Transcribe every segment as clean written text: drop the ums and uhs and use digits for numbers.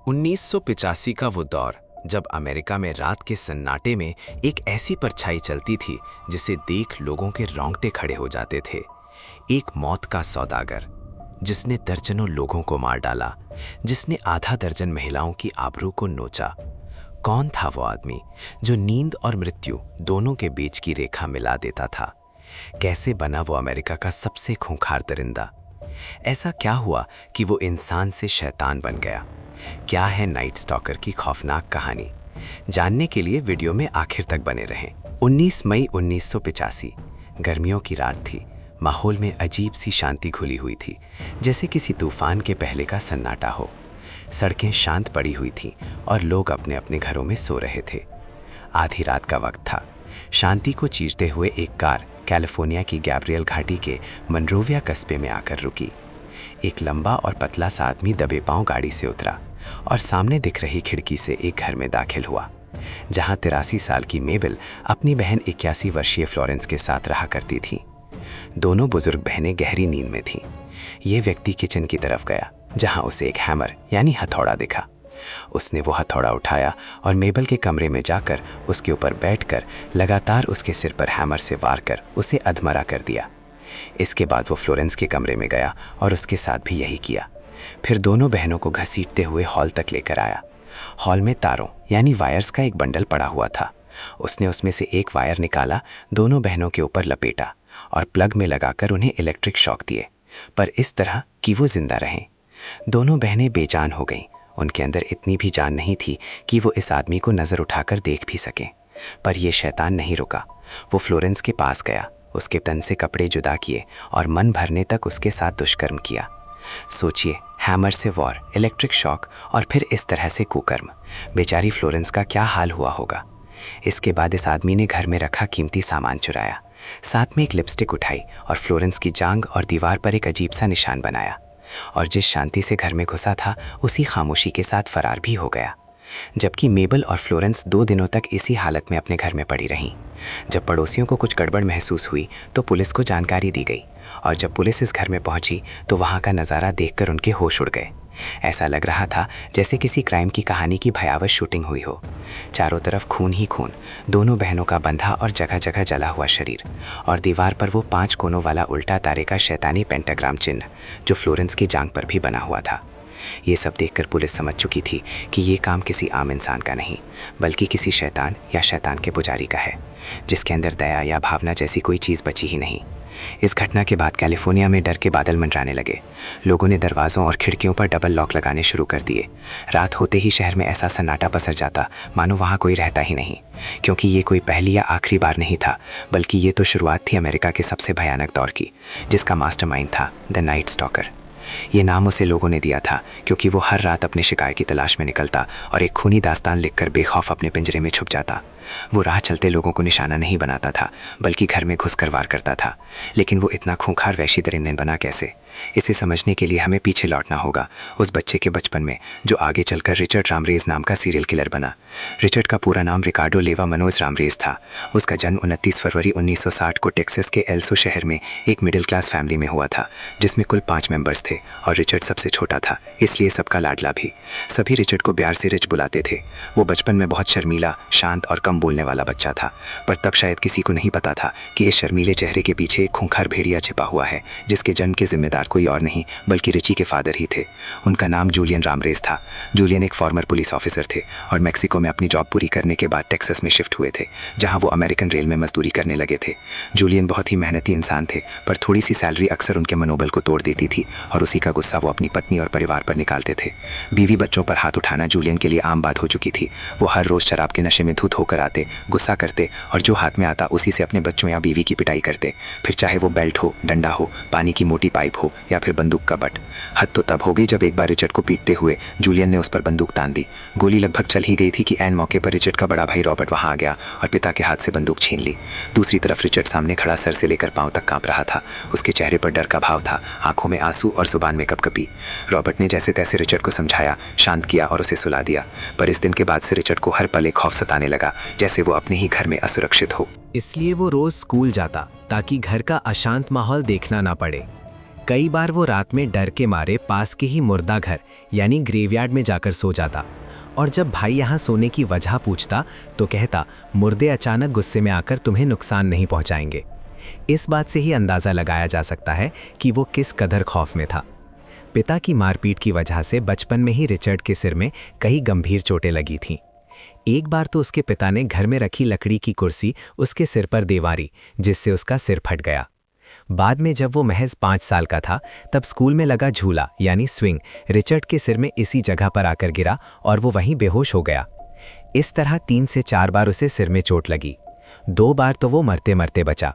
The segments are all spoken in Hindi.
1985 का वो दौर जब अमेरिका में रात के सन्नाटे में एक ऐसी परछाई चलती थी जिसे देख लोगों के रोंगटे खड़े हो जाते थे। एक मौत का सौदागर जिसने दर्जनों लोगों को मार डाला, जिसने आधा दर्जन महिलाओं की आबरू को नोचा। कौन था वो आदमी जो नींद और मृत्यु दोनों के बीच की रेखा मिला देता था? कैसे बना वो अमेरिका का सबसे खूंखार दरिंदा? ऐसा क्या हुआ कि वो इंसान से शैतान बन गया? क्या है नाइट स्टॉकर की खौफनाक कहानी? जानने के लिए वीडियो में आखिर तक बने रहें। 19 मई 1985 गर्मियों की रात थी। माहौल में अजीब सी शांति घुली हुई थी, जैसे किसी तूफान के पहले का सन्नाटा हो। सड़कें शांत पड़ी हुई थीं और लोग अपने अपने घरों में सो रहे थे। आधी रात का वक्त था। शांति को चीरते हुए एक कार कैलिफोर्निया की गैब्रियल घाटी के मनरोविया कस्बे में आकर रुकी। एक लंबा और पतला सा आदमी दबे पांव गाड़ी से उतरा और सामने दिख रही खिड़की से एक घर में दाखिल हुआ, जहां 83 साल की मेबल अपनी बहन 81 वर्षीय फ्लोरेंस के साथ रहा करती थी। दोनों बुजुर्ग बहनें गहरी नींद में थीं। ये व्यक्ति किचन की तरफ गया, जहां उसे एक हैमर यानी हथौड़ा दिखा। उसने वो हथौड़ा उठाया और मेबल के कमरे में जाकर उसके ऊपर बैठकर लगातार उसके सिर पर हैमर से वार कर उसे अधमरा कर दिया। इसके बाद वो फ्लोरेंस के कमरे में गया और उसके साथ भी यही किया। फिर दोनों बहनों को घसीटते हुए हॉल तक लेकर आया। हॉल में तारों यानी वायर्स का एक बंडल पड़ा हुआ था। उसने उसमें से एक वायर निकाला, दोनों बहनों के ऊपर लपेटा और प्लग में लगाकर उन्हें इलेक्ट्रिक शॉक दिए, पर इस तरह कि वो जिंदा रहें। दोनों बहनें बेजान हो गईं। उनके अंदर इतनी भी जान नहीं थी कि वो इस आदमी को नजर उठाकर देख भी सकें। पर यह शैतान नहीं रुका। वो फ्लोरेंस के पास गया, उसके तन से कपड़े जुदा किए और मन भरने तक उसके साथ दुष्कर्म किया। सोचिए, हैमर से वॉर, इलेक्ट्रिक शॉक और फिर इस तरह से कुकर्म। बेचारी फ्लोरेंस का क्या हाल हुआ होगा। इसके बाद इस आदमी ने घर में रखा कीमती सामान चुराया, साथ में एक लिपस्टिक उठाई और फ्लोरेंस की जांघ और दीवार पर एक अजीब सा निशान बनाया, और जिस शांति से घर में घुसा था उसी खामोशी के साथ फरार भी हो गया। जबकि मेबल और फ्लोरेंस 2 दिनों तक इसी हालत में अपने घर में पड़ी रहीं। जब पड़ोसियों को कुछ गड़बड़ महसूस हुई तो पुलिस को जानकारी दी गई, और जब पुलिस इस घर में पहुंची तो वहां का नज़ारा देखकर उनके होश उड़ गए। ऐसा लग रहा था जैसे किसी क्राइम की कहानी की भयावह शूटिंग हुई हो। चारों तरफ खून ही खून, दोनों बहनों का बंधा और जगह जगह जला हुआ शरीर, और दीवार पर वो 5 कोनों वाला उल्टा तारे का शैतानी पेंटाग्राम चिन्ह जो फ्लोरेंस की जांघ पर भी बना हुआ था। ये सब देखकर पुलिस समझ चुकी थी कि ये काम किसी आम इंसान का नहीं, बल्कि किसी शैतान या शैतान के पुजारी का है, जिसके अंदर दया या भावना जैसी कोई चीज़ बची ही नहीं। इस घटना के बाद कैलिफोर्निया में डर के बादल मंडराने लगे। लोगों ने दरवाज़ों और खिड़कियों पर डबल लॉक लगाने शुरू कर दिए। रात होते ही शहर में ऐसा सन्नाटा पसर जाता मानो वहाँ कोई रहता ही नहीं, क्योंकि ये कोई पहली या आखिरी बार नहीं था, बल्कि ये तो शुरुआत थी अमेरिका के सबसे भयानक दौर की, जिसका मास्टरमाइंड था द नाइट स्टॉकर। ये नाम उसे लोगों ने दिया था क्योंकि वो हर रात अपने शिकार की तलाश में निकलता और एक खूनी दास्तान लिखकर बेखौफ अपने पिंजरे में छुप जाता। वो राह चलते लोगों को निशाना नहीं बनाता था, बल्कि घर में घुसकर वार करता था। लेकिन वो इतना खूंखार वहशी दरिंदा बना कैसे? इसे समझने के लिए हमें पीछे लौटना होगा, उस बच्चे के बचपन में जो आगे चलकर रिचर्ड रामरेज नाम का सीरियल किलर बना। रिचर्ड का पूरा नाम रिकार्डो लेवा मनोज रामरेज था। उसका जन्म 29 फरवरी 1960 को टेक्सास के एल्सो शहर में एक मिडिल क्लास फैमिली में हुआ था, जिसमें कुल 5 मेंबर्स थे और रिचर्ड सबसे छोटा था, इसलिए सबका लाडला भी। सभी रिचर्ड को प्यार से रिच बुलाते थे। वो बचपन में बहुत शर्मीला, शांत और कम बोलने वाला बच्चा था, पर तब शायद किसी को नहीं पता था कि इस शर्मीले चेहरे के पीछे एक खूंखार भेड़िया छिपा हुआ है, जिसके जन्म के जिम्मेदार कोई और नहीं बल्कि रिची के फादर ही थे। उनका नाम जूलियन रामरेज था। जूलियन एक फॉर्मर पुलिस ऑफिसर थे और मेक्सिको में अपनी जॉब पूरी करने के बाद टेक्सास में शिफ्ट हुए थे, जहां वो अमेरिकन रेल में मजदूरी करने लगे थे। जूलियन बहुत ही मेहनती इंसान थे, पर थोड़ी सी सैलरी अक्सर उनके मनोबल को तोड़ देती थी, और उसी का गुस्सा वो अपनी पत्नी और परिवार पर निकालते थे। बीवी बच्चों पर हाथ उठाना जूलियन के लिए आम बात हो चुकी थी। वो हर रोज शराब के नशे में धुत होकर आते, गुस्सा करते और जो हाथ में आता उसी से अपने बच्चों या बीवी की पिटाई करते, फिर चाहे वो बेल्ट हो, डंडा हो, पानी की मोटी पाइप हो या फिर बंदूक का बट। हद तो तब हो गई जब एक बार रिचर्ड को पीटते हुए जूलियन ने उस पर बंदूक तान दी। गोली लगभग चल ही गई थी कि ऐन मौके पर रिचर्ड का बड़ा भाई रॉबर्ट वहां आ गया और पिता के हाथ से बंदूक छीन ली। दूसरी तरफ रिचर्ड सामने खड़ा सर से लेकर पांव तक कांप रहा था। उसके चेहरे पर डर का भाव था, आंखों में आंसू और जुबान में कपकपी। रॉबर्ट ने जैसे तैसे रिचर्ड को समझाया, शांत किया और उसे सुला दिया, पर इस दिन के बाद से रिचर्ड को हर पल एक खौफ सताने लगा, जैसे वो अपने ही घर में असुरक्षित हो। इसलिए वो रोज स्कूल जाता ताकि घर का अशांत माहौल देखना ना पड़े। कई बार वो रात में डर के मारे पास के ही मुर्दा घर यानी ग्रेवयार्ड में जाकर सो जाता, और जब भाई यहाँ सोने की वजह पूछता तो कहता, मुर्दे अचानक गुस्से में आकर तुम्हें नुकसान नहीं पहुंचाएंगे। इस बात से ही अंदाज़ा लगाया जा सकता है कि वो किस कदर खौफ में था। पिता की मारपीट की वजह से बचपन में ही रिचर्ड के सिर में कई गंभीर चोटें लगी थीं। एक बार तो उसके पिता ने घर में रखी लकड़ी की कुर्सी उसके सिर पर दे मारी, जिससे उसका सिर फट गया। बाद में जब वो महज 5 साल का था, तब स्कूल में लगा झूला यानी स्विंग रिचर्ड के सिर में इसी जगह पर आकर गिरा और वो वहीं बेहोश हो गया। इस तरह 3 से 4 बार उसे सिर में चोट लगी। 2 बार तो वो मरते मरते बचा,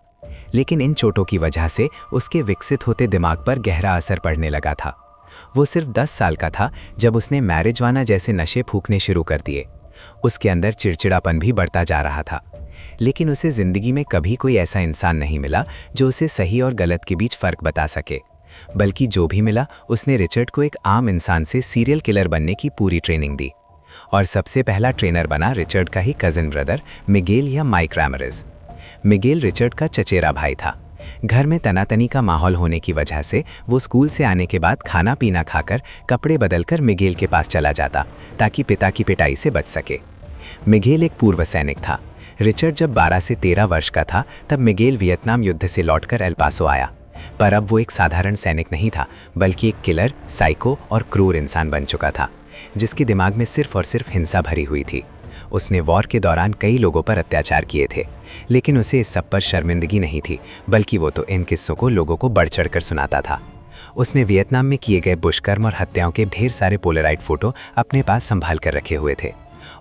लेकिन इन चोटों की वजह से उसके विकसित होते दिमाग पर गहरा असर पड़ने लगा था। वो सिर्फ 10 साल का था जब उसने मैरिजवाना जैसे नशे फूकने शुरू कर दिए। उसके अंदर चिड़चिड़ापन भी बढ़ता जा रहा था, लेकिन उसे जिंदगी में कभी कोई ऐसा इंसान नहीं मिला जो उसे सही और गलत के बीच फर्क बता सके। बल्कि जो भी मिला, उसने रिचर्ड को एक आम इंसान से सीरियल किलर बनने की पूरी ट्रेनिंग दी। और सबसे पहला ट्रेनर बना रिचर्ड का ही कजिन ब्रदर मिगेल या माइक रैमरेज। मिगेल रिचर्ड का चचेरा भाई था। घर में तनातनी का माहौल होने की वजह से वो स्कूल से आने के बाद खाना पीना खाकर कपड़े बदलकर मिगेल के पास चला जाता, ताकि पिता की पिटाई से बच सके। मिगेल एक पूर्व सैनिक था। रिचर्ड जब 12 से 13 वर्ष का था, तब मिगेल वियतनाम युद्ध से लौटकर एल पासो आया। पर अब वो एक साधारण सैनिक नहीं था, बल्कि एक किलर, साइको और क्रूर इंसान बन चुका था, जिसके दिमाग में सिर्फ और सिर्फ हिंसा भरी हुई थी। उसने वॉर के दौरान कई लोगों पर अत्याचार किए थे, लेकिन उसे इस सब पर शर्मिंदगी नहीं थी, बल्कि वो तो इन किस्सों को लोगों को बढ़ चढ़कर सुनाता था। उसने वियतनाम में किए गए दुष्कर्म और हत्याओं के ढेर सारे पोलराइड फोटो अपने पास संभाल कर रखे हुए थे,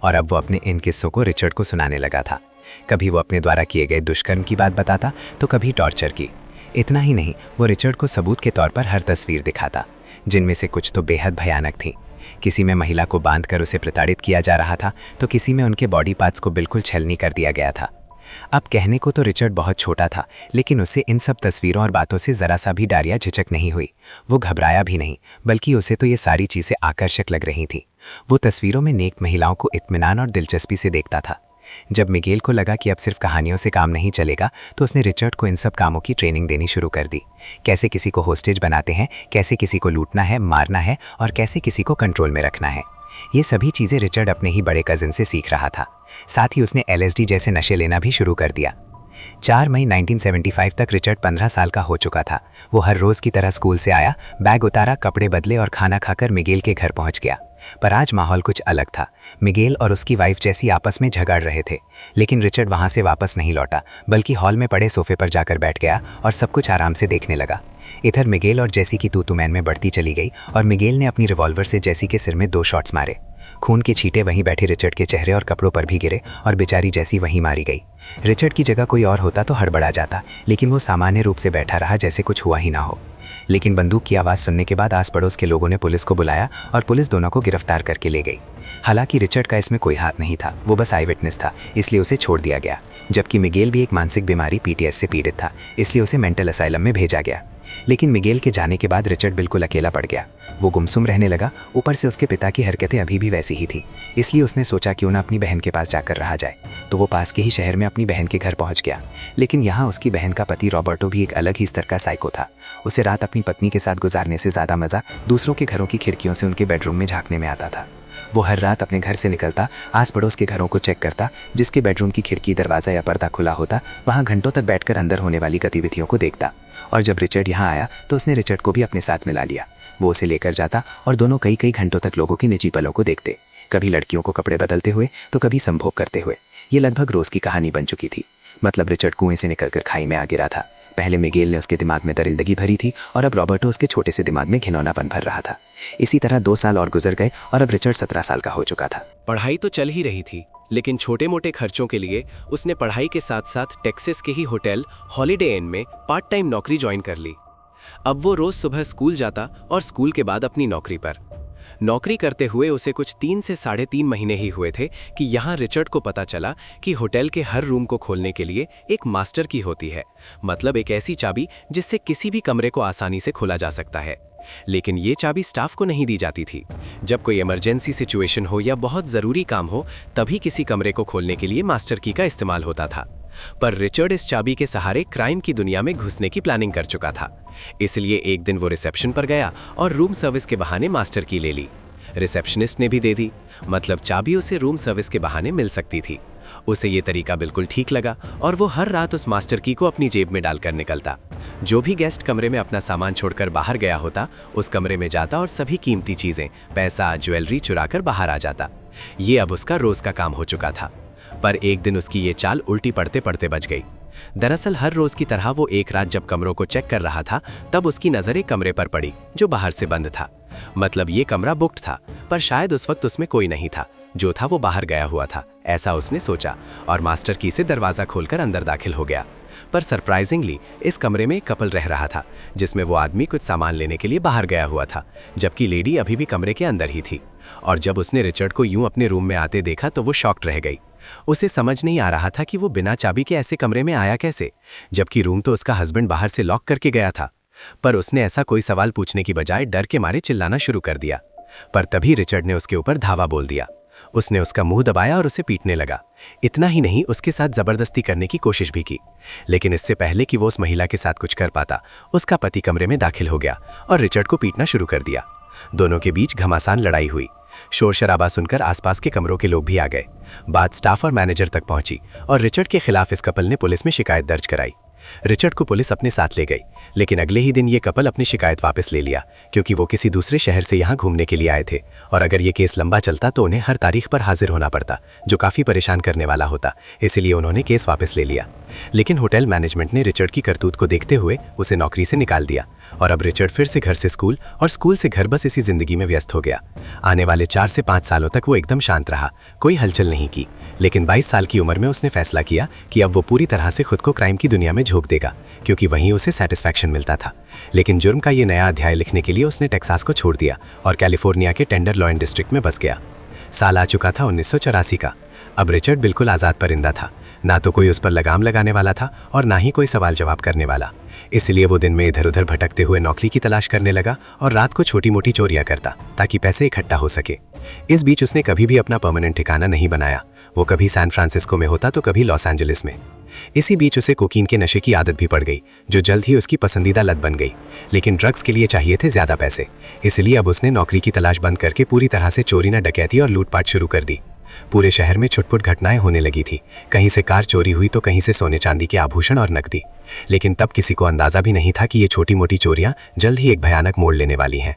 और अब वो अपने इन किस्सों को रिचर्ड को सुनाने लगा था। कभी वो अपने द्वारा किए गए दुष्कर्म की बात बताता, तो कभी टॉर्चर की। इतना ही नहीं, वो रिचर्ड को सबूत के तौर पर हर तस्वीर दिखाता, जिनमें से कुछ तो बेहद भयानक थी। किसी में महिला को बांधकर उसे प्रताड़ित किया जा रहा था, तो किसी में उनके बॉडी पार्ट्स को बिल्कुल छलनी कर दिया गया था। अब कहने को तो रिचर्ड बहुत छोटा था, लेकिन उसे इन सब तस्वीरों और बातों से जरा सा भी डर या झिझक नहीं हुई। वो घबराया भी नहीं, बल्कि उसे तो ये सारी चीज़ें आकर्षक लग रही थी। वो तस्वीरों में नेक महिलाओं को इत्मीनान और दिलचस्पी से देखता था। जब मिगेल को लगा कि अब सिर्फ कहानियों से काम नहीं चलेगा, तो उसने रिचर्ड को इन सब कामों की ट्रेनिंग देनी शुरू कर दी। कैसे किसी को होस्टेज बनाते हैं, कैसे किसी को लूटना है, मारना है, और कैसे किसी को कंट्रोल में रखना है। ये सभी चीज़ें रिचर्ड अपने ही बड़े कजिन से सीख रहा था। साथ ही उसने LSD जैसे नशे लेना भी शुरू कर दिया। 4 मई 1975 तक रिचर्ड 15 साल का हो चुका था। वो हर रोज़ की तरह स्कूल से आया, बैग उतारा, कपड़े बदले और खाना खाकर मिगेल के घर पहुंच गया। पर आज माहौल कुछ अलग था। मिगेल और उसकी वाइफ जैसी आपस में झगड़ रहे थे, लेकिन रिचर्ड वहां से वापस नहीं लौटा, बल्कि हॉल में पड़े सोफे पर जाकर बैठ गया और सब कुछ आराम से देखने लगा। इधर मिगेल और जैसी की तू मैन में बढ़ती चली गई, और मिगेल ने अपनी रिवॉल्वर से जैसी के सिर में 2 शॉट्स मारे। खून के छींटे वहीं बैठे रिचर्ड के चेहरे और कपड़ों पर भी गिरे, और बेचारी जैसी वहीं मारी गई। रिचर्ड की जगह कोई और होता तो हड़बड़ा जाता, लेकिन वो सामान्य रूप से बैठा रहा, जैसे कुछ हुआ ही ना हो। लेकिन बंदूक की आवाज़ सुनने के बाद आस पड़ोस के लोगों ने पुलिस को बुलाया, और पुलिस दोनों को गिरफ्तार करके ले गई। हालांकि रिचर्ड का इसमें कोई हाथ नहीं था, वो बस आई विटनेस था, इसलिए उसे छोड़ दिया गया। जबकि मिगेल भी एक मानसिक बीमारी PTS से पीड़ित था, इसलिए उसे मेंटल असाइलम में भेजा गया। लेकिन मिगेल के जाने के बाद रिचर्ड बिल्कुल अकेला पड़ गया। वो गुमसुम रहने लगा, ऊपर से उसके पिता की हरकतें अभी भी वैसी ही थी। इसलिए उसने सोचा क्यों ना अपनी बहन के पास जाकर रहा जाए। तो वो पास के ही शहर में अपनी बहन के घर पहुंच गया। लेकिन यहाँ उसकी बहन का पति रॉबर्टो भी एक अलग ही स्तर का साइको था। उसे रात अपनी पत्नी के साथ गुजारने से ज़्यादा मज़ा दूसरों के घरों की खिड़कियों से उनके बेडरूम में झांकने में आता था। वो हर रात अपने घर से निकलता, आस पड़ोस के घरों को चेक करता, जिसके बेडरूम की खिड़की, दरवाज़ा या पर्दा खुला होता, वहाँ घंटों तक बैठकर अंदर होने वाली गतिविधियों को देखता। और जब रिचर्ड यहाँ आया तो उसने रिचर्ड को भी अपने साथ मिला लिया। वो उसे लेकर जाता और दोनों कई कई घंटों तक लोगों की निजी पलों को देखते, कभी लड़कियों को कपड़े बदलते हुए तो कभी संभोग करते हुए। ये लगभग रोज़ की कहानी बन चुकी थी। मतलब रिचर्ड कुएं से निकलकर खाई में आ गिरा था। पहले मिगेल ने उसके दिमाग में दरिंदगी भरी थी, और अब रॉबर्टो उसके छोटे से दिमाग में घिनौनापन भर रहा था। इसी तरह 2 साल और गुजर गए, और अब रिचर्ड 17 साल का हो चुका था। पढ़ाई तो चल ही रही थी, लेकिन छोटे मोटे खर्चों के लिए उसने पढ़ाई के साथ साथ टेक्सास के ही होटल हॉलिडे इंन में पार्ट टाइम नौकरी ज्वाइन कर ली। अब वो रोज सुबह स्कूल जाता और स्कूल के बाद अपनी नौकरी पर। नौकरी करते हुए उसे कुछ 3 से 3.5 महीने ही हुए थे कि यहाँ रिचर्ड को पता चला कि होटल के हर रूम को खोलने के लिए एक मास्टर की होती है। मतलब एक ऐसी चाबी जिससे किसी भी कमरे को आसानी से खोला जा सकता है। लेकिन ये चाबी स्टाफ को नहीं दी जाती थी। जब कोई इमरजेंसी सिचुएशन हो या बहुत ज़रूरी काम हो, तभी किसी कमरे को खोलने के लिए मास्टर की का इस्तेमाल होता था। पर रिचर्ड इस चाबी के सहारे क्राइम की दुनिया में घुसने की प्लानिंग कर चुका था। इसलिए एक दिन वो रिसेप्शन पर गया और रूम सर्विस के बहाने मास्टर की ले ली। रिसेप्शनिस्ट ने भी दे दी, मतलब चाबी उसे रूम सर्विस के बहाने मिल सकती थी। उसे ये तरीका बिल्कुल ठीक लगा और वो हर रात उस मास्टर की को अपनी जेब में डालकर निकलता। जो भी गेस्ट कमरे में अपना सामान छोड़कर बाहर गया होता, उस कमरे में जाता और सभी कीमती चीजें, पैसा, ज्वेलरी चुराकर बाहर आ जाता। ये अब उसका रोज का काम हो चुका था। पर एक दिन उसकी ये चाल उल्टी पड़ते पड़ते बच गई। दरअसल हर रोज की तरह वो एक रात जब कमरों को चेक कर रहा था, तब उसकी नजर एक कमरे पर पड़ी जो बाहर से बंद था। मतलब ये कमरा बुक्ड था, पर शायद उस वक्त उसमें कोई नहीं था। जो था वो बाहर गया हुआ था, ऐसा उसने सोचा और मास्टर की से दरवाजा खोलकर अंदर दाखिल हो गया। पर सरप्राइजिंगली इस कमरे में एक कपल रह रहा था, जिसमें वो आदमी कुछ सामान लेने के लिए बाहर गया हुआ था, जबकि लेडी अभी भी कमरे के अंदर ही थी। और जब उसने रिचर्ड को यूं अपने रूम में आते देखा तो वो शॉक्ड रह गई। उसे समझ नहीं आ रहा था कि वो बिना चाबी के ऐसे कमरे में आया कैसे, जबकि रूम तो उसका हस्बैंड बाहर से लॉक करके गया था। पर उसने ऐसा कोई सवाल पूछने की बजाय डर के मारे चिल्लाना शुरू कर दिया। पर तभी रिचर्ड ने उसके ऊपर धावा बोल दिया। उसने उसका मुंह दबाया और उसे पीटने लगा। इतना ही नहीं, उसके साथ जबरदस्ती करने की कोशिश भी की। लेकिन इससे पहले कि वो उस महिला के साथ कुछ कर पाता, उसका पति कमरे में दाखिल हो गया और रिचर्ड को पीटना शुरू कर दिया। दोनों के बीच घमासान लड़ाई हुई। शोर शराबा सुनकर आसपास के कमरों के लोग भी आ गए। बात स्टाफ और मैनेजर तक पहुंची और रिचर्ड के खिलाफ इस कपल ने पुलिस में शिकायत दर्ज कराई। रिचर्ड को पुलिस अपने साथ ले गई, लेकिन अगले ही दिन ये कपल अपनी शिकायत वापस ले लिया, क्योंकि वो किसी दूसरे शहर से यहाँ घूमने के लिए आए थे और अगर ये केस लंबा चलता तो उन्हें हर तारीख पर हाजिर होना पड़ता, जो काफ़ी परेशान करने वाला होता। इसीलिए उन्होंने केस वापस ले लिया। लेकिन होटल मैनेजमेंट ने रिचर्ड की करतूत को देखते हुए उसे नौकरी से निकाल दिया और अब रिचर्ड फिर से घर से स्कूल और स्कूल से घर बस इसी जिंदगी में व्यस्त हो गया। आने वाले 4 से 5 सालों तक वो एकदम शांत रहा, कोई हलचल नहीं की। लेकिन 22 साल की उम्र में उसने फैसला किया कि अब वो पूरी तरह से खुद को क्राइम की दुनिया में झोंक देगा, क्योंकि वहीं उसे सेटिस्फैक्शन मिलता था। लेकिन जुर्म का ये नया अध्याय लिखने के लिए उसने टेक्सास को छोड़ दिया और कैलिफोर्निया के टेंडरलॉइन डिस्ट्रिक्ट में बस गया। साल आ चुका था 1984 का। अब रिचर्ड बिल्कुल आज़ाद परिंदा था, ना तो कोई उस पर लगाम लगाने वाला था और ना ही कोई सवाल जवाब करने वाला। इसलिए वो दिन में इधर उधर भटकते हुए नौकरी की तलाश करने लगा और रात को छोटी मोटी चोरियां करता ताकि पैसे इकट्ठा हो सके। इस बीच उसने कभी भी अपना परमानेंट ठिकाना नहीं बनाया। वो कभी सैन फ्रांसिस्को में होता तो कभी लॉस एंजलिस में। इसी बीच उसे कोकीन के नशे की आदत भी पड़ गई, जो जल्द ही उसकी पसंदीदा लत बन गई। लेकिन ड्रग्स के लिए चाहिए थे ज़्यादा पैसे, इसलिए अब उसने नौकरी की तलाश बंद करके पूरी तरह से चोरी न डकैती और लूटपाट शुरू कर दी। पूरे शहर में छुटपुट घटनाएं होने लगी थी। कहीं से कार चोरी हुई तो कहीं से सोने चांदी के आभूषण और नकदी। लेकिन तब किसी को अंदाजा भी नहीं था कि ये छोटी मोटी चोरियां जल्द ही एक भयानक मोड़ लेने वाली हैं।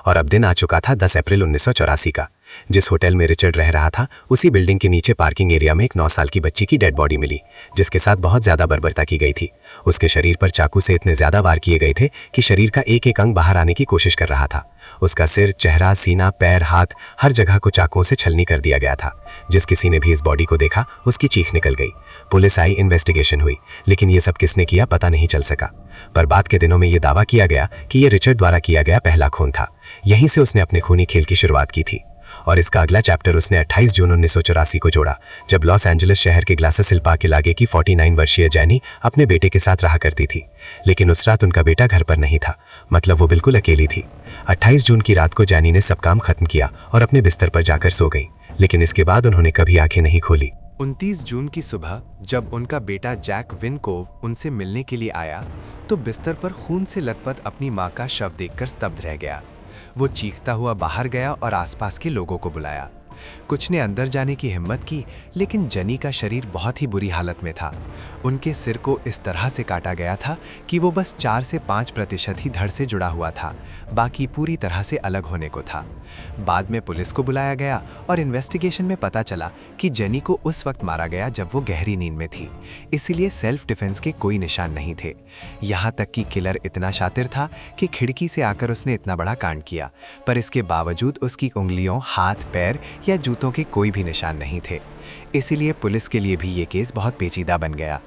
और अब दिन आ चुका था 10 अप्रैल 1984 का। जिस होटल में रिचर्ड रह रहा था, उसी बिल्डिंग के नीचे पार्किंग एरिया में एक 9 साल की बच्ची की डेड बॉडी मिली, जिसके साथ बहुत ज्यादा बर्बरता की गई थी। उसके शरीर पर चाकू से इतने ज्यादा वार किए गए थे कि शरीर का एक एक अंग बाहर आने की कोशिश कर रहा था। उसका सिर, चेहरा, सीना, पैर, हाथ, हर जगह को चाकुओं से छलनी कर दिया गया था। जिस किसी ने भी इस बॉडी को देखा, उसकी चीख निकल गई। पुलिस आई, इन्वेस्टिगेशन हुई, लेकिन ये सब किसने किया पता नहीं चल सका। पर बाद के दिनों में ये दावा किया गया कि ये रिचर्ड द्वारा किया गया पहला खून था। यहीं से उसने अपने खूनी खेल की शुरुआत की थी। और इसका अगला चैप्टर उसने 28 जून 1984 को जोड़ा, जब लॉस एंजलिस शहर के ग्लासेस हिल पार्क इलाके की 49 वर्षीय जैनी अपने बेटे के साथ रहा करती थी। लेकिन उस रात उनका बेटा घर पर नहीं था, मतलब वो बिल्कुल अकेली थी। 28 जून की रात को जैनी ने सब काम खत्म किया और अपने बिस्तर पर जाकर सो गई, लेकिन इसके बाद उन्होंने कभी आंखें नहीं खोली। 29 जून की सुबह जब उनका बेटा जैक विनकोव उनसे मिलने के लिए आया, तो बिस्तर पर खून से लथपथ अपनी मां का शव देखकर स्तब्ध रह गया। वो चीखता हुआ बाहर गया और आसपास के लोगों को बुलाया। कुछ ने अंदर जाने की हिम्मत की, लेकिन जनी का शरीर बहुत ही बुरी हालत में था। उनके सिर को इस तरह से काटा गया था कि वो बस 4 से 5% ही धड़ से जुड़ा हुआ था, बाकी पूरी तरह से अलग होने को था। बाद में पुलिस को बुलाया गया और इन्वेस्टिगेशन में पता चला कि जनी को उस वक्त मारा गया जब वो गहरी नींद में थी, इसीलिए सेल्फ डिफेंस के कोई निशान नहीं थे। यहाँ तक कि किलर इतना शातिर था कि खिड़की से आकर उसने इतना बड़ा कांड किया, पर इसके बावजूद उसकी उंगलियों, हाथ, पैर या जूतों के कोई भी निशान नहीं थे। इसीलिए पुलिस के लिए भी ये केस बहुत पेचीदा बन गया।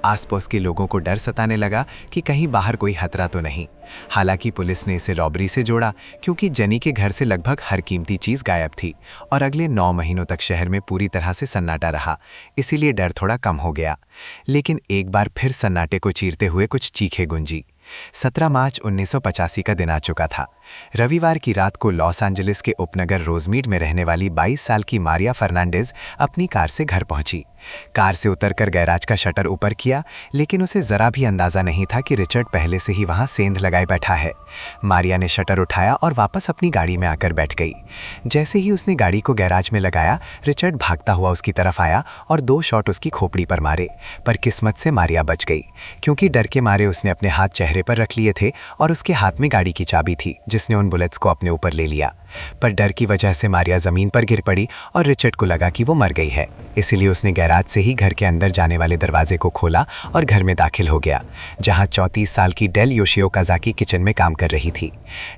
आसपास के लोगों को डर सताने लगा कि कहीं बाहर कोई खतरा तो नहीं। हालांकि पुलिस ने इसे रॉबरी से जोड़ा, क्योंकि जनी के घर से लगभग हर कीमती चीज गायब थी और अगले 9 महीनों तक शहर में पूरी तरह से सन्नाटा रहा, इसीलिए डर थोड़ा कम हो गया। लेकिन एक बार फिर सन्नाटे को चीरते हुए कुछ चीखें गूंजी। 17 मार्च 1985 का दिन आ चुका था। रविवार की रात को लॉस एंजलिस के उपनगर रोजमीड में रहने वाली 22 साल की मारिया फर्नांडिस अपनी कार से घर पहुंची। कार से उतरकर गैराज का शटर ऊपर किया, लेकिन उसे जरा भी अंदाजा नहीं था कि रिचर्ड पहले से ही वहां सेंध लगाए बैठा है। मारिया ने शटर उठाया और वापस अपनी गाड़ी में आकर बैठ गई। जैसे ही उसने गाड़ी को गैराज में लगाया, रिचर्ड भागता हुआ उसकी तरफ आया और 2 शॉट उसकी खोपड़ी पर मारे, पर किस्मत से मारिया बच गई, क्योंकि डर के मारे उसने अपने हाथ चेहरे पर रख लिए थे और उसके हाथ में गाड़ी की चाबी थी, जिसने उन बुलेट्स को अपने ऊपर ले लिया। पर डर की वजह से मारिया जमीन पर गिर पड़ी और रिचर्ड को लगा कि वो मर गई है, इसलिए उसने गैराज से ही घर के अंदर जाने वाले दरवाजे को खोला और घर में दाखिल हो गया, जहां 34 साल की डेल योशियो काजाकी किचन में काम कर रही थी।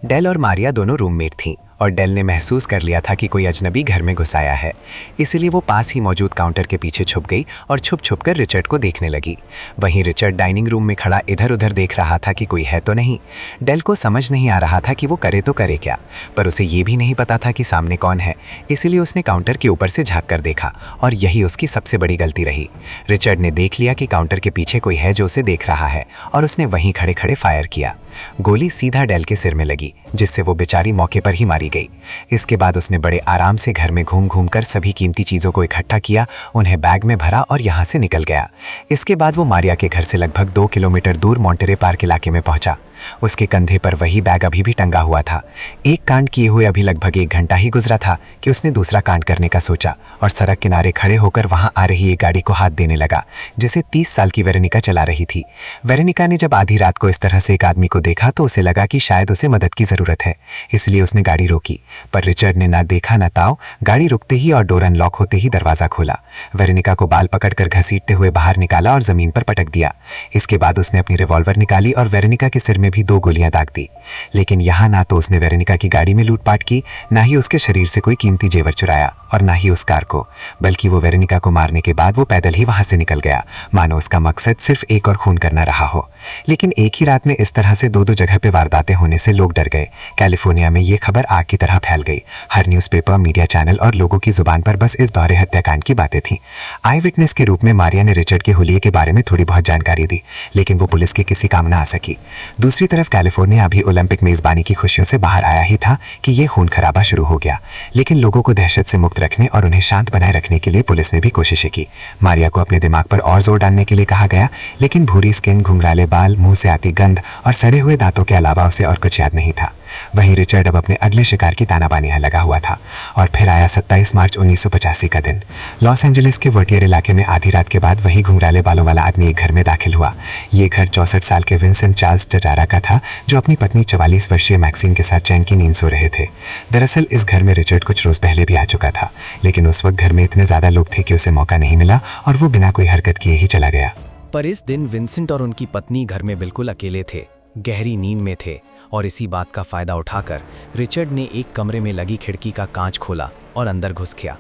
डेल और मारिया दोनों रूममेट थीं और डेल ने महसूस कर लिया था कि कोई अजनबी घर में घुस आया है, इसलिए वो पास ही मौजूद काउंटर के पीछे छुप गई और छुप कर रिचर्ड को देखने लगी। वहीं रिचर्ड डाइनिंग रूम में खड़ा इधर उधर देख रहा था कि कोई है तो नहीं। डेल को समझ नहीं आ रहा था कि वो करे तो करे क्या, पर उसे ये भी नहीं पता था कि सामने कौन है, इसलिए उसने काउंटर के ऊपर से झाँक कर देखा और यही उसकी सबसे बड़ी गलती रही। रिचर्ड ने देख लिया कि काउंटर के पीछे कोई है जो उसे देख रहा है और उसने वहीं खड़े खड़े फायर किया। गोली सीधा डेल के सिर में लगी, जिससे वो बेचारी मौके पर ही मारी गई। इसके बाद उसने बड़े आराम से घर में घूम कर सभी कीमती चीज़ों को इकट्ठा किया, उन्हें बैग में भरा और यहाँ से निकल गया। इसके बाद वो मारिया के घर से लगभग 2 किलोमीटर दूर मॉन्टेरे पार्क इलाके में पहुंचा। उसके कंधे पर वही बैग अभी भी टंगा हुआ था। एक कांड किए हुए अभी लगभग 1 घंटा ही गुजरा था कि उसने दूसरा कांड करने का सोचा और सड़क किनारे खड़े होकर वहां आ रही एक गाड़ी को हाथ देने लगा, जिसे 30 साल की वेरोनिका चला रही थी। वेरोनिका ने जब आधी रात को इस तरह से एक आदमी को देखा तो उसे लगा कि शायद उसे मदद की जरूरत है, इसलिए उसने गाड़ी रोकी, पर रिचर्ड ने ना देखा ना ताव, गाड़ी रुकते ही और डोर अनलॉक होते ही दरवाजा खोला। वेरोनिका को बाल पकड़कर घसीटते हुए बाहर निकाला और जमीन पर पटक दिया। इसके बाद उसने अपनी रिवॉल्वर निकाली और वेरोनिका के सिर में भी 2 गोलियां दाग दी। लेकिन यहाँ ना तो उसने वेरोनिका की गाड़ी में लूटपाट की, ना ही उसके शरीर से कोई कीमती जेवर चुराया और ना ही उस कार को, बल्कि वो वेरोनिका को मारने के बाद वो पैदल ही वहां से निकल गया, मानो उसका मकसद सिर्फ एक और खून करना रहा हो। लेकिन एक ही रात में इस तरह से 2 जगह पे वारदातें होने से लोग डर गए। कैलिफोर्निया में ये खबर आग की तरह फैल गई। हर न्यूज़पेपर, मीडिया चैनल और लोगों की जुबान पर बस इस दोहरे हत्याकांड की बातें थीं। आई विटनेस के रूप में मारिया ने रिचर्ड के हुलिये के बारे में थोड़ी बहुत जानकारी दी, लेकिन वो पुलिस के किसी काम ना आ सकी। दूसरी तरफ कैलिफोर्निया अभी ओलंपिक मेजबानी की खुशियों से बाहर आया ही था कि ये खून खराबा शुरू हो गया। लेकिन लोगों को दहशत से मुक्त रखने और उन्हें शांत बनाए रखने के लिए पुलिस ने भी कोशिशें की। मारिया को अपने दिमाग पर और जोर डालने के लिए कहा गया, लेकिन भूरी स्किन, घुंघराले बाल, मुंह से आती गंध और सड़े हुए दांतों के अलावा उसे और कुछ याद नहीं था। वहीं रिचर्ड अब अपने अगले शिकार की तानाबानी में लगा हुआ था। और फिर आया 27 मार्च 1985 का दिन। लॉस एंजलिस के वर्टियर इलाके में आधी रात के बाद वही घुंघराले बालों वाला आदमी एक घर में दाखिल हुआ। ये घर 64 साल के विंसेंट चार्ल्स टचारा का था, जो अपनी पत्नी 44 वर्षीय मैक्सिन के साथ चैन की नींद सो रहे थे। दरअसल इस घर में रिचर्ड कुछ रोज पहले भी आ चुका था, लेकिन उस वक्त घर में इतने ज्यादा लोग थे कि उसे मौका नहीं मिला और वो बिना कोई हरकत किए ही चला गया। पर इस दिन विंसेंट और उनकी पत्नी घर में बिल्कुल अकेले थे, गहरी नींद में थे, और इसी बात का फायदा उठाकर रिचर्ड ने एक कमरे में लगी खिड़की का कांच खोला और अंदर घुस गया।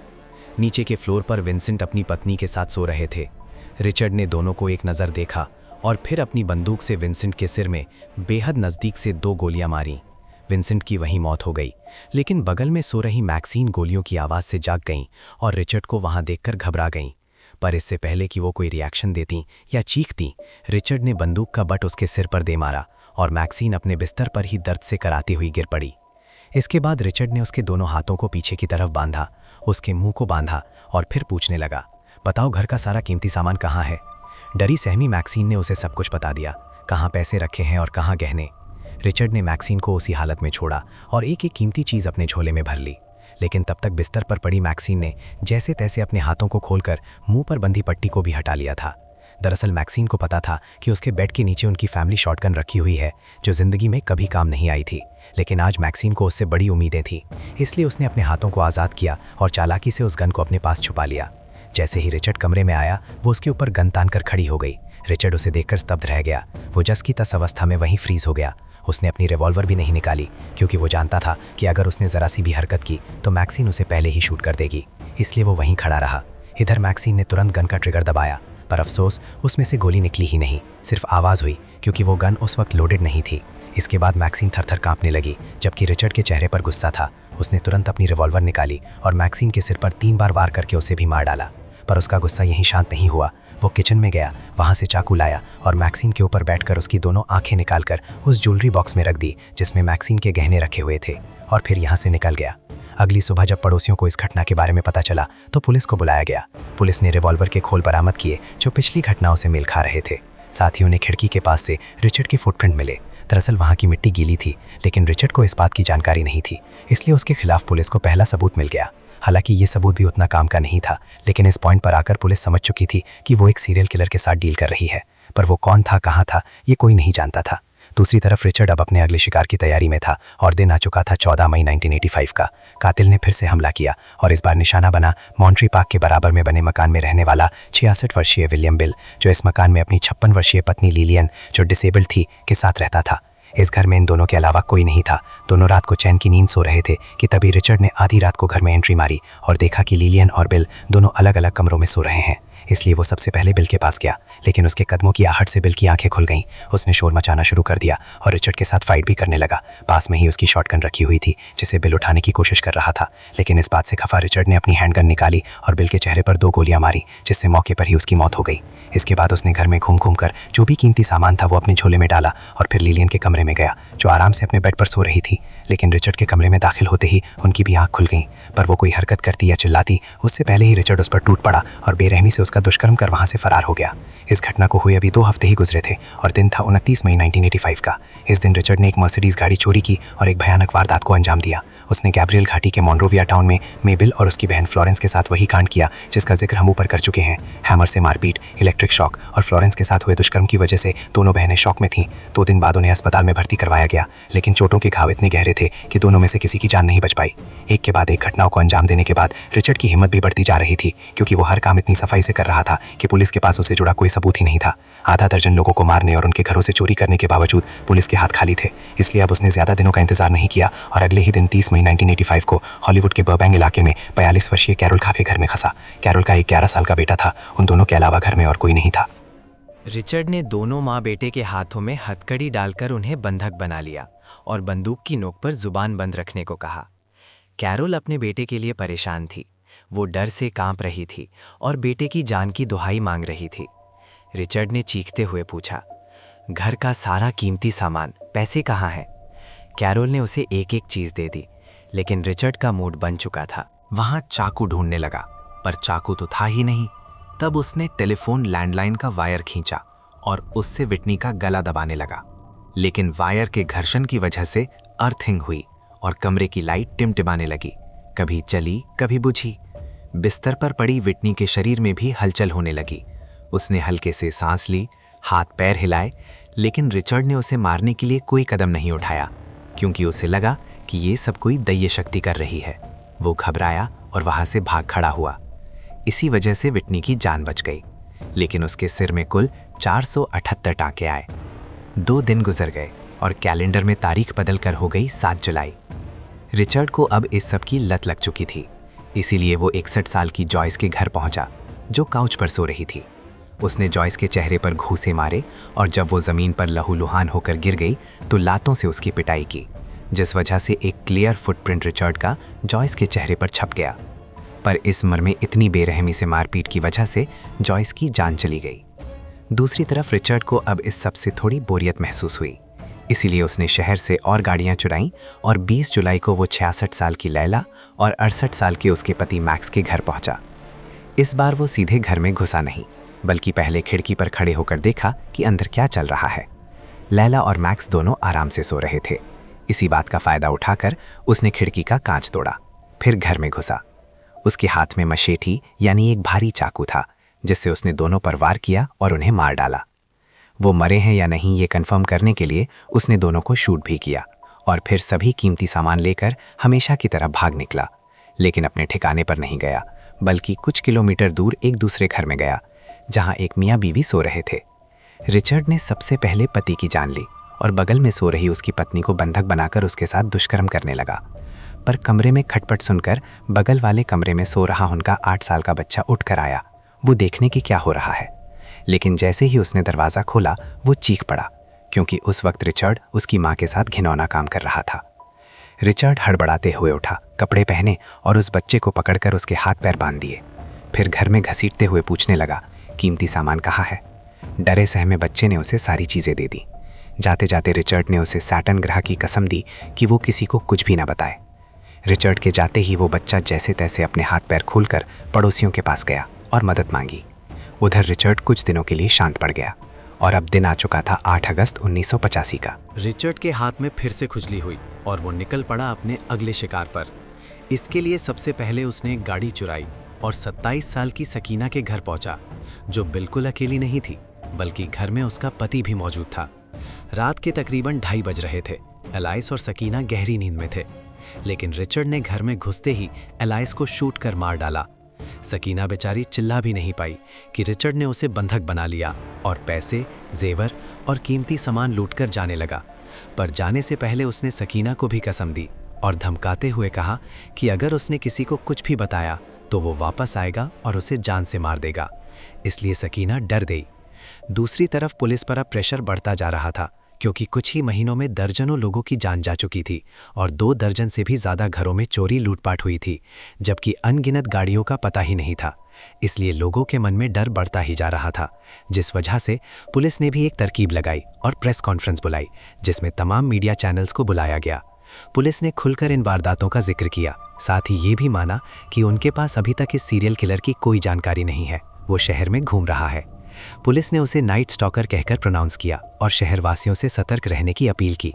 नीचे के फ्लोर पर विंसेंट अपनी पत्नी के साथ सो रहे थे। रिचर्ड ने दोनों को एक नज़र देखा और फिर अपनी बंदूक से विंसेंट के सिर में बेहद नज़दीक से 2 गोलियां मारी। विंसेंट की वहीं मौत हो गई, लेकिन बगल में सो रही मैक्सिन गोलियों की आवाज़ से जाग गईं और रिचर्ड को वहां देखकर घबरा गईं। पर इससे पहले कि वो कोई रिएक्शन देती या चीखती, रिचर्ड ने बंदूक का बट उसके सिर पर दे मारा और मैक्सिन अपने बिस्तर पर ही दर्द से कराती हुई गिर पड़ी। इसके बाद रिचर्ड ने उसके दोनों हाथों को पीछे की तरफ बांधा, उसके मुंह को बांधा और फिर पूछने लगा, बताओ घर का सारा कीमती सामान कहाँ है? डरी सहमी मैक्सिन ने उसे सब कुछ बता दिया, कहाँ पैसे रखे हैं और कहाँ गहने। रिचर्ड ने मैक्सिन को उसी हालत में छोड़ा और एक एक कीमती चीज़ अपने झोले में भर ली। लेकिन तब तक बिस्तर पर पड़ी मैक्सिन ने जैसे तैसे अपने हाथों को खोलकर मुंह पर बंधी पट्टी को भी हटा लिया था। दरअसल मैक्सिन को पता था कि उसके बेड के नीचे उनकी फैमिली शॉटगन रखी हुई है, जो जिंदगी में कभी काम नहीं आई थी। लेकिन आज मैक्सिन को उससे बड़ी उम्मीदें थी, इसलिए उसने अपने हाथों को आज़ाद किया और चालाकी से उस गन को अपने पास छुपा लिया। जैसे ही रिचर्ड कमरे में आया, वो उसके ऊपर गन तान कर खड़ी हो गई। रिचर्ड उसे देखकर स्तब्ध रह गया। वो जस की तस अवस्था में वहीं फ्रीज हो गया। उसने अपनी रिवॉल्वर भी नहीं निकाली, क्योंकि वो जानता था कि अगर उसने ज़रा सी भी हरकत की तो मैक्सिन उसे पहले ही शूट कर देगी। इसलिए वो वहीं खड़ा रहा। इधर मैक्सिन ने तुरंत गन का ट्रिगर दबाया, पर अफसोस उसमें से गोली निकली ही नहीं, सिर्फ आवाज़ हुई, क्योंकि वो गन उस वक्त लोडेड नहीं थी। इसके बाद मैक्सिन थर-थर कांपने लगी, जबकि रिचर्ड के चेहरे पर गुस्सा था। उसने तुरंत अपनी रिवॉल्वर निकाली और मैक्सिन के सिर पर 3 बार वार करके उसे भी मार डाला। पर उसका गुस्सा यहीं शांत नहीं हुआ। वो किचन में गया, वहाँ से चाकू लाया और मैक्सिन के ऊपर बैठकर उसकी दोनों आंखें निकालकर उस ज्वेलरी बॉक्स में रख दी जिसमें मैक्सिन के गहने रखे हुए थे, और फिर यहाँ से निकल गया। अगली सुबह जब पड़ोसियों को इस घटना के बारे में पता चला तो पुलिस को बुलाया गया। पुलिस ने रिवॉल्वर के खोल बरामद किए जो पिछली घटनाओं से मेल खा रहे थे। साथियों ने खिड़की के पास से रिचर्ड के फुटप्रिंट मिले। दरअसल वहाँ की मिट्टी गीली थी, लेकिन रिचर्ड को इस बात की जानकारी नहीं थी, इसलिए उसके खिलाफ पुलिस को पहला सबूत मिल गया। हालांकि ये सबूत भी उतना काम का नहीं था, लेकिन इस पॉइंट पर आकर पुलिस समझ चुकी थी कि वो एक सीरियल किलर के साथ डील कर रही है, पर वो कौन था, कहाँ था, ये कोई नहीं जानता था। दूसरी तरफ रिचर्ड अब अपने अगले शिकार की तैयारी में था और दिन आ चुका था 14 मई 1985 का। कातिल ने फिर से हमला किया और इस बार निशाना बना मॉन्ट्री पार्क के बराबर में बने मकान में रहने वाला 66 वर्षीय विलियम बिल, जो इस मकान में अपनी 56 वर्षीय पत्नी लिलियन, जो डिसेबल्ड थी, के साथ रहता था। इस घर में इन दोनों के अलावा कोई नहीं था। दोनों रात को चैन की नींद सो रहे थे कि तभी रिचर्ड ने आधी रात को घर में एंट्री मारी और देखा कि लिलियन और बिल दोनों अलग अलग कमरों में सो रहे हैं। इसलिए वो सबसे पहले बिल के पास गया, लेकिन उसके कदमों की आहट से बिल की आंखें खुल गईं। उसने शोर मचाना शुरू कर दिया और रिचर्ड के साथ फाइट भी करने लगा। पास में ही उसकी शॉटगन रखी हुई थी जिसे बिल उठाने की कोशिश कर रहा था, लेकिन इस बात से खफा रिचर्ड ने अपनी हैंडगन निकाली और बिल के चेहरे पर 2 गोलियां मारी, जिससे मौके पर ही उसकी मौत हो गई। इसके बाद उसने घर में घूम घूम कर जो भी कीमती सामान था वो अपने झोले में डाला और फिर लिलियन के कमरे में गया, जो आराम से अपने बेड पर सो रही थी। लेकिन रिचर्ड के कमरे में दाखिल होते ही उनकी भी आंख खुल गई, पर वो कोई हरकत करती या चिल्लाती उससे पहले ही रिचर्ड उस पर टूट पड़ा और बेरहमी से उसका दुष्कर्म कर वहां से फरार हो गया। इस घटना को हुए अभी 2 हफ्ते ही गुजरे थे और दिन था 29 मई 1985 का। इस दिन रिचर्ड ने एक मर्सिडीज गाड़ी चोरी की और एक भयानक वारदात को अंजाम दिया। उसने गैब्रियल घाटी के मोन्रोविया टाउन में मेबिल और उसकी बहन फ्लोरेंस के साथ वही कांड किया जिसका जिक्र हम ऊपर कर चुके हैं। हैमर से मारपीट, इलेक्ट्रिक शॉक और फ्लोरेंस के साथ हुए दुष्कर्म की वजह से दोनों बहनें शॉक में थीं। 2 दिन बाद उन्हें अस्पताल में भर्ती करवाया गया, लेकिन चोटों के घाव इतने गहरे थे कि दोनों में से किसी की जान नहीं बच पाई। एक के बाद एक घटनाओं को अंजाम देने के बाद रिचर्ड की हिम्मत भी बढ़ती जा रही थी, क्योंकि वो हर काम इतनी सफाई से कर रहा था कि पुलिस के पास उसे जुड़ा कोई सबूत ही नहीं था। आधा दर्जन लोगों को मारने और उनके घरों से चोरी करने के बावजूद पुलिस के हाथ खाली थे। इसलिए अब उसने ज्यादा दिनों का इंतजार नहीं किया और अगले ही दिन 30 मई 1985 को हॉलीवुड के बर्बैंक इलाके में 42 वर्षीय कैरोल खाफे घर में फंसा। कैरोल का एक 11 साल का बेटा था। उन दोनों के अलावा घर में और कोई नहीं था। रिचर्ड ने दोनों माँ बेटे के हाथों में हथकड़ी डालकर उन्हें बंधक बना लिया और बंदूक की नोक पर जुबान बंद रखने को कहा। कैरोल अपने बेटे के लिए परेशान थी। वो डर से कांप रही थी और बेटे की जान की दुहाई मांग रही थी। रिचर्ड ने चीखते हुए पूछा, घर का सारा कीमती सामान, पैसे कहाँ हैं? कैरोल ने उसे एक एक चीज दे दी, लेकिन रिचर्ड का मूड बन चुका था। वहां चाकू ढूंढने लगा, पर चाकू तो था ही नहीं। तब उसने टेलीफोन लैंडलाइन का वायर खींचा और उससे विटनी का गला दबाने लगा, लेकिन वायर के घर्षण की वजह से अर्थिंग हुई और कमरे की लाइट टिमटिमाने लगी, कभी चली कभी बुझी। बिस्तर पर पड़ी विटनी के शरीर में भी हलचल होने लगी। उसने हल्के से सांस ली, हाथ पैर हिलाए, लेकिन रिचर्ड ने उसे मारने के लिए कोई कदम नहीं उठाया, क्योंकि उसे लगा कि ये सब कोई दैवीय शक्ति कर रही है। वो घबराया और वहां से भाग खड़ा हुआ। इसी वजह से विटनी की जान बच गई, लेकिन उसके सिर में कुल 478 टांके आए। 2 दिन गुजर गए और कैलेंडर में तारीख बदलकर हो गई 7 जुलाई। रिचर्ड को अब इस सब की लत लग चुकी थी, इसीलिए वो 61 साल की जॉयस के घर पहुंचा, जो काउच पर सो रही थी। उसने जॉयस के चेहरे पर घूंसे मारे और जब वो जमीन पर लहूलुहान होकर गिर गई तो लातों से उसकी पिटाई की, जिस वजह से एक क्लियर फुटप्रिंट रिचर्ड का जॉयस के चेहरे पर छप गया। पर इस मर में इतनी बेरहमी से मारपीट की वजह से जॉयस की जान चली गई। दूसरी तरफ रिचर्ड को अब इस सब से थोड़ी बोरियत महसूस हुई, इसीलिए उसने शहर से और गाड़ियां चुराईं और 20 जुलाई को वो 66 साल की लैला और 68 साल के उसके पति मैक्स के घर पहुंचा। इस बार वो सीधे घर में घुसा नहीं, बल्कि पहले खिड़की पर खड़े होकर देखा कि अंदर क्या चल रहा है। लैला और मैक्स दोनों आराम से सो रहे थे। इसी बात का फायदा उठाकर उसने खिड़की का कांच तोड़ा, फिर घर में घुसा। उसके हाथ में मशेठी यानी एक भारी चाकू था, जिससे उसने दोनों पर वार किया और उन्हें मार डाला। वो मरे हैं या नहीं ये कंफर्म करने के लिए उसने दोनों को शूट भी किया और फिर सभी कीमती सामान लेकर हमेशा की तरह भाग निकला, लेकिन अपने ठिकाने पर नहीं गया, बल्कि कुछ किलोमीटर दूर एक दूसरे घर में गया, जहां एक मियाँ बीवी सो रहे थे। रिचर्ड ने सबसे पहले पति की जान ली और बगल में सो रही उसकी पत्नी को बंधक बनाकर उसके साथ दुष्कर्म करने लगा। पर कमरे में खटपट सुनकर बगल वाले कमरे में सो रहा उनका 8 साल का बच्चा उठकर आया, वो देखने की क्या हो रहा है। लेकिन जैसे ही उसने दरवाज़ा खोला वो चीख पड़ा, क्योंकि उस वक्त रिचर्ड उसकी माँ के साथ घिनौना काम कर रहा था। रिचर्ड हड़बड़ाते हुए उठा, कपड़े पहने और उस बच्चे को पकड़कर उसके हाथ पैर बांध दिए। फिर घर में घसीटते हुए पूछने लगा, कीमती सामान कहाँ है। डरे सहमे बच्चे ने उसे सारी चीज़ें दे दी। जाते जाते रिचर्ड ने उसे सैटर्न ग्रह की कसम दी कि वो किसी को कुछ भी ना बताए। रिचर्ड के जाते ही वो बच्चा जैसे तैसे अपने हाथ पैर खोलकर पड़ोसियों के पास गया और मदद मांगी। उधर रिचर्ड कुछ दिनों के लिए शांत पड़ गया और अब दिन आ चुका था 8 अगस्त 1985 का। रिचर्ड के हाथ में फिर से खुजली हुई और वो निकल पड़ा अपने अगले शिकार पर। इसके लिए सबसे पहले उसने एक गाड़ी चुराई और 27 साल की सकीना के घर पहुंचा, जो बिल्कुल अकेली नहीं थी, बल्कि घर में उसका पति भी मौजूद था। रात के तकरीबन 2:30 बज रहे थे। एलाइस और सकीना गहरी नींद में थे, लेकिन रिचर्ड ने घर में घुसते ही एलाइस को शूट कर मार डाला। सकीना बेचारी चिल्ला भी नहीं पाई कि रिचर्ड ने उसे बंधक बना लिया और पैसे, जेवर और कीमती सामान लूटकर जाने लगा। पर जाने से पहले उसने सकीना को भी कसम दी और धमकाते हुए कहा कि अगर उसने किसी को कुछ भी बताया तो वो वापस आएगा और उसे जान से मार देगा। इसलिए सकीना डर गई। दूसरी तरफ पुलिस पर अब प्रेशर बढ़ता जा रहा था, क्योंकि कुछ ही महीनों में दर्जनों लोगों की जान जा चुकी थी और 2 दर्जन से भी ज़्यादा घरों में चोरी लूटपाट हुई थी, जबकि अनगिनत गाड़ियों का पता ही नहीं था। इसलिए लोगों के मन में डर बढ़ता ही जा रहा था, जिस वजह से पुलिस ने भी एक तरकीब लगाई और प्रेस कॉन्फ्रेंस बुलाई, जिसमें तमाम मीडिया चैनल्स को बुलाया गया। पुलिस ने खुलकर इन वारदातों का जिक्र किया, साथ ही ये भी माना कि उनके पास अभी तक इस सीरियल किलर की कोई जानकारी नहीं है, वो शहर में घूम रहा है। पुलिस ने उसे नाइट स्टॉकर कहकर प्रोनाउंस किया और शहरवासियों से सतर्क रहने की अपील की।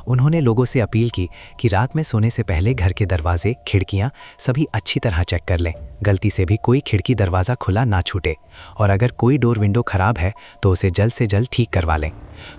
उन्होंने लोगों से अपील की कि रात में सोने से पहले घर के दरवाजे, खिड़कियां सभी अच्छी तरह चेक कर लें, गलती से भी कोई खिड़की दरवाज़ा खुला ना छूटे, और अगर कोई डोर विंडो खराब है तो उसे जल्द से जल्द ठीक करवा लें।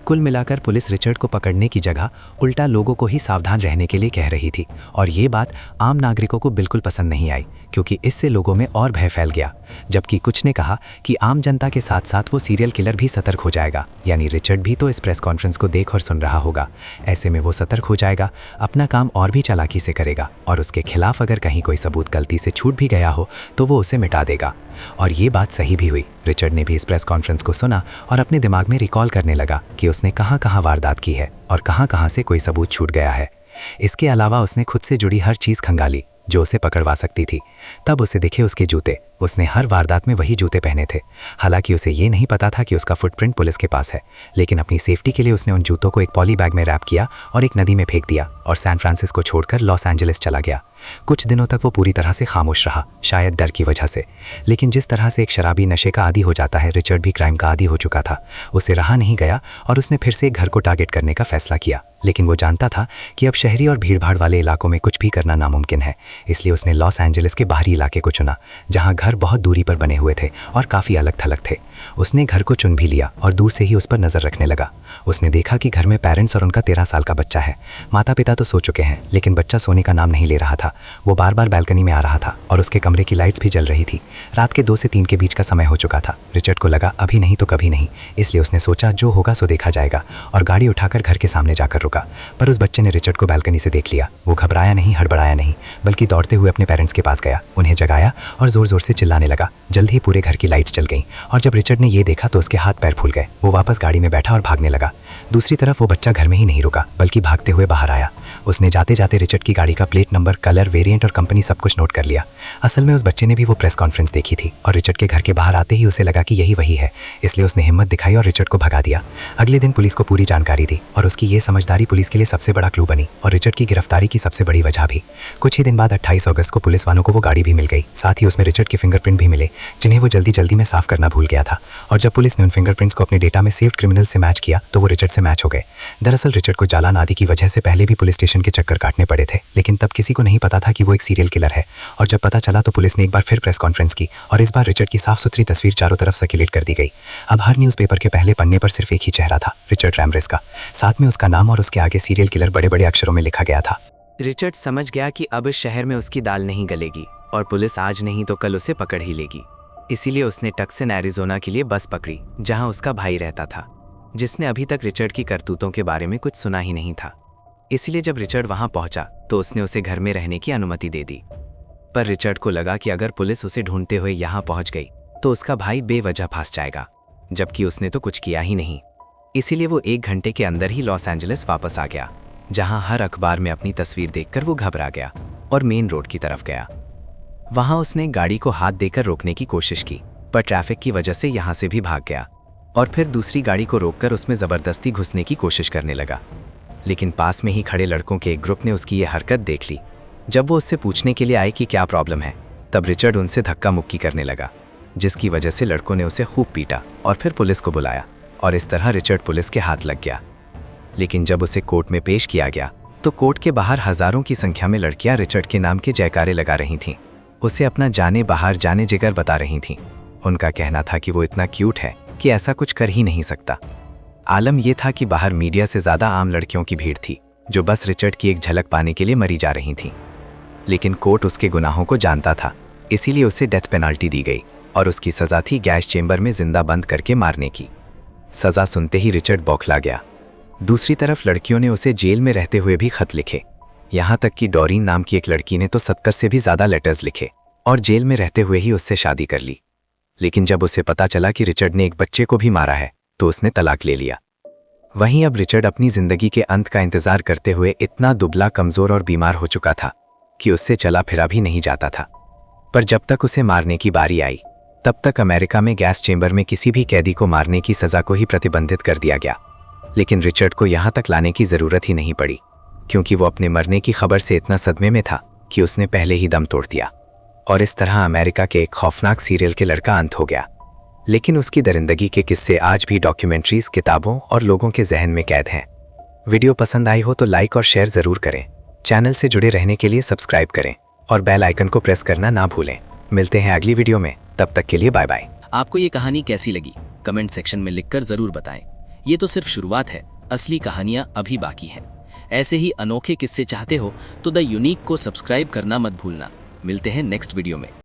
कुल मिलाकर पुलिस रिचर्ड को पकड़ने की जगह उल्टा लोगों को ही सावधान रहने के लिए कह रही थी, और ये बात आम नागरिकों को बिल्कुल पसंद नहीं आई, क्योंकि इससे लोगों में और भय फैल गया। जबकि कुछ ने कहा कि आम जनता के साथ साथ वो सीरियल किलर भी सतर्क हो जाएगा, यानी रिचर्ड भी तो इस प्रेस कॉन्फ्रेंस को देख और सुन रहा होगा। ऐसे में वो सतर्क हो जाएगा, अपना काम और भी चालाकी से करेगा, और उसके खिलाफ अगर कहीं कोई सबूत गलती से छूट भी गया हो तो वो उसे मिटा देगा। और ये बात सही भी हुई। रिचर्ड ने भी इस प्रेस कॉन्फ्रेंस को सुना और अपने दिमाग में रिकॉल करने लगा कि उसने कहाँ कहाँ वारदात की है और कहाँ कहाँ से कोई सबूत छूट गया है। इसके अलावा उसने खुद से जुड़ी हर चीज़ खंगाली जो उसे पकड़वा सकती थी। तब उसे दिखे उसके जूते। उसने हर वारदात में वही जूते पहने थे। हालांकि उसे ये नहीं पता था कि उसका फुटप्रिंट पुलिस के पास है, लेकिन अपनी सेफ्टी के लिए उसने उन जूतों को एक पॉली बैग में रैप किया और एक नदी में फेंक दिया और सैन फ्रांसिस्को छोड़कर लॉस एंजलिस चला गया। कुछ दिनों तक वो पूरी तरह से खामोश रहा, शायद डर की वजह से। लेकिन जिस तरह से एक शराबी नशे का आदी हो जाता है, रिचर्ड भी क्राइम का आदी हो चुका था। उसे रहा नहीं गया और उसने फिर से एक घर को टारगेट करने का फैसला किया। लेकिन वो जानता था कि अब शहरी और भीड़भाड़ वाले इलाकों में कुछ भी करना नामुमकिन है, इसलिए उसने लॉस एंजलिस के बाहरी इलाके को चुना, जहां घर बहुत दूरी पर बने हुए थे और काफ़ी अलग थलग थे। उसने घर को चुन भी लिया और दूर से ही उस पर नज़र रखने लगा। उसने देखा कि घर में पेरेंट्स और उनका 13 साल का बच्चा है। माता पिता तो सो चुके हैं, लेकिन बच्चा सोने का नाम नहीं ले रहा था। वो बार बार बैल्कनी में आ रहा था और उसके कमरे की लाइट्स भी जल रही थी। रात के 2 से 3 के बीच का समय हो चुका था। रिचर्ड को लगा अभी नहीं तो कभी नहीं, इसलिए उसने सोचा जो होगा सो देखा जाएगा, और गाड़ी उठाकर घर के सामने जाकर रुका। पर उस बच्चे ने रिचर्ड को बैल्कनी से देख लिया। वो घबराया नहीं, हड़बड़ाया नहीं, बल्कि दौड़ते हुए अपने पेरेंट्स के पास गया, उन्हें जगाया और जोर जोर से चिल्लाने लगा। जल्द ही पूरे घर की लाइट्स जल गईं और जब रिचर्ड ने ये देखा तो उसके हाथ पैर फूल गए। वो वापस गाड़ी में बैठा और भागने लगा। दूसरी तरफ वो बच्चा घर में ही नहीं रुका, बल्कि भागते हुए बाहर आया। उसने जाते जाते रिचर्ड की गाड़ी का प्लेट नंबर, कलर, वेरिएंट और कंपनी सब कुछ नोट कर लिया। असल में उस बच्चे ने भी वो प्रेस कॉन्फ्रेंस देखी थी और रिचर्ड के घर के बाहर आते ही उसे लगा कि यही वही है, इसलिए उसने हिम्मत दिखाई और रिचर्ड को भगा दिया। अगले दिन पुलिस को पूरी जानकारी दी और उसकी ये समझदारी पुलिस के लिए सबसे बड़ा क्लू बनी और रिचर्ड की गिरफ्तारी की सबसे बड़ी वजह भी। कुछ ही दिन बाद 28 अगस्त को पुलिस वालों को वो गाड़ी भी मिल गई। साथ ही उसमें रिचर्ड के फिंगरप्रिंट भी मिले, जिन्हें वो जल्दी में साफ करना भूल गया था। और जब पुलिस ने उन फिंगरप्रिंट्स को अपने डेटा में सेव्ड क्रिमिनल से मैच किया तो वो रिचर्ड से मैच हो गए। दरअसल रिचर्ड को जालान आदि की वजह से पहले भी पुलिस स्टेशन के चक्कर काटने पड़े थे, लेकिन तब किसी को नहीं पता था कि वो एक सीरियल किलर है। और जब पता चला तो पुलिस ने एक बार फिर प्रेस कॉन्फ्रेंस की और इस बार रिचर्ड की साफ सुथरी तस्वीर चारों तरफ सर्कुलेट कर दी गई। अब हर न्यूज़पेपर के पहले पन्ने पर सिर्फ एक ही चेहरा था, रिचर्ड रैमरेस का। साथ में उसका नाम और उसके आगे सीरियल किलर बड़े बड़े अक्षरों में लिखा गया था। रिचर्ड समझ गया कि अब इस शहर में उसकी दाल नहीं गलेगी और पुलिस आज नहीं तो कल उसे पकड़ ही लेगी। इसीलिए उसने टक्सन एरिजोना के लिए बस पकड़ी, जहां उसका भाई रहता था, जिसने अभी तक रिचर्ड की करतूतों के बारे में कुछ सुना ही नहीं था। इसलिए जब रिचर्ड वहां पहुंचा तो उसने उसे घर में रहने की अनुमति दे दी। पर रिचर्ड को लगा कि अगर पुलिस उसे ढूंढते हुए यहां पहुंच गई तो उसका भाई बेवजह फंस जाएगा, जबकि उसने तो कुछ किया ही नहीं। इसीलिए वो 1 घंटे के अंदर ही लॉस एंजलिस वापस आ गया, जहां हर अखबार में अपनी तस्वीर देखकर वो घबरा गया और मेन रोड की तरफ गया। वहां उसने गाड़ी को हाथ देकर रोकने की कोशिश की, पर ट्रैफिक की वजह से यहाँ से भी भाग गया और फिर दूसरी गाड़ी को रोककर उसमें ज़बरदस्ती घुसने की कोशिश करने लगा। लेकिन पास में ही खड़े लड़कों के एक ग्रुप ने उसकी ये हरकत देख ली। जब वो उससे पूछने के लिए आए कि क्या प्रॉब्लम है, तब रिचर्ड उनसे धक्का मुक्की करने लगा, जिसकी वजह से लड़कों ने उसे खूब पीटा और फिर पुलिस को बुलाया और इस तरह रिचर्ड पुलिस के हाथ लग गया। लेकिन जब उसे कोर्ट में पेश किया गया तो कोर्ट के बाहर हजारों की संख्या में लड़कियां रिचर्ड के नाम के जयकारे लगा रही थीं, उसे अपना जाने बाहर जाने जिगर बता रही थीं। उनका कहना था कि वो इतना क्यूट है कि ऐसा कुछ कर ही नहीं सकता। आलम यह था कि बाहर मीडिया से ज़्यादा आम लड़कियों की भीड़ थी जो बस रिचर्ड की एक झलक पाने के लिए मरी जा रही थीं। लेकिन कोर्ट उसके गुनाहों को जानता था, इसीलिए उसे डेथ पेनाल्टी दी गई और उसकी सज़ा थी गैस चेंबर में जिंदा बंद करके मारने की। सज़ा सुनते ही रिचर्ड बौखला गया। दूसरी तरफ लड़कियों ने उसे जेल में रहते हुए भी खत लिखे, यहाँ तक कि डॉरिन नाम की एक लड़की ने तो 70 से भी ज़्यादा लेटर्स लिखे और जेल में रहते हुए ही उससे शादी कर ली। लेकिन जब उसे पता चला कि रिचर्ड ने एक बच्चे को भी मारा है तो उसने तलाक ले लिया। वहीं अब रिचर्ड अपनी जिंदगी के अंत का इंतजार करते हुए इतना दुबला, कमज़ोर और बीमार हो चुका था कि उससे चला फिरा भी नहीं जाता था। पर जब तक उसे मारने की बारी आई तब तक अमेरिका में गैस चेंबर में किसी भी कैदी को मारने की सज़ा को ही प्रतिबंधित कर दिया गया। लेकिन रिचर्ड को यहाँ तक लाने की ज़रूरत ही नहीं पड़ी, क्योंकि वो अपने मरने की खबर से इतना सदमे में था कि उसने पहले ही दम तोड़ दिया और इस तरह अमेरिका के एक खौफनाक सीरियल किलर का अंत हो गया। लेकिन उसकी दरिंदगी के किस्से आज भी डॉक्यूमेंट्रीज, किताबों और लोगों के जहन में कैद हैं। वीडियो पसंद आई हो तो लाइक और शेयर ज़रूर करें। चैनल से जुड़े रहने के लिए सब्सक्राइब करें और बेल आइकन को प्रेस करना ना भूलें। मिलते हैं अगली वीडियो में, तब तक के लिए बाय बाय। आपको ये कहानी कैसी लगी कमेंट सेक्शन में लिखकर जरूर बताएं। ये तो सिर्फ शुरुआत है, असली कहानियां अभी बाकी हैं। ऐसे ही अनोखे किस्से चाहते हो तो द यूनिक को सब्सक्राइब करना मत भूलना। मिलते हैं नेक्स्ट वीडियो में।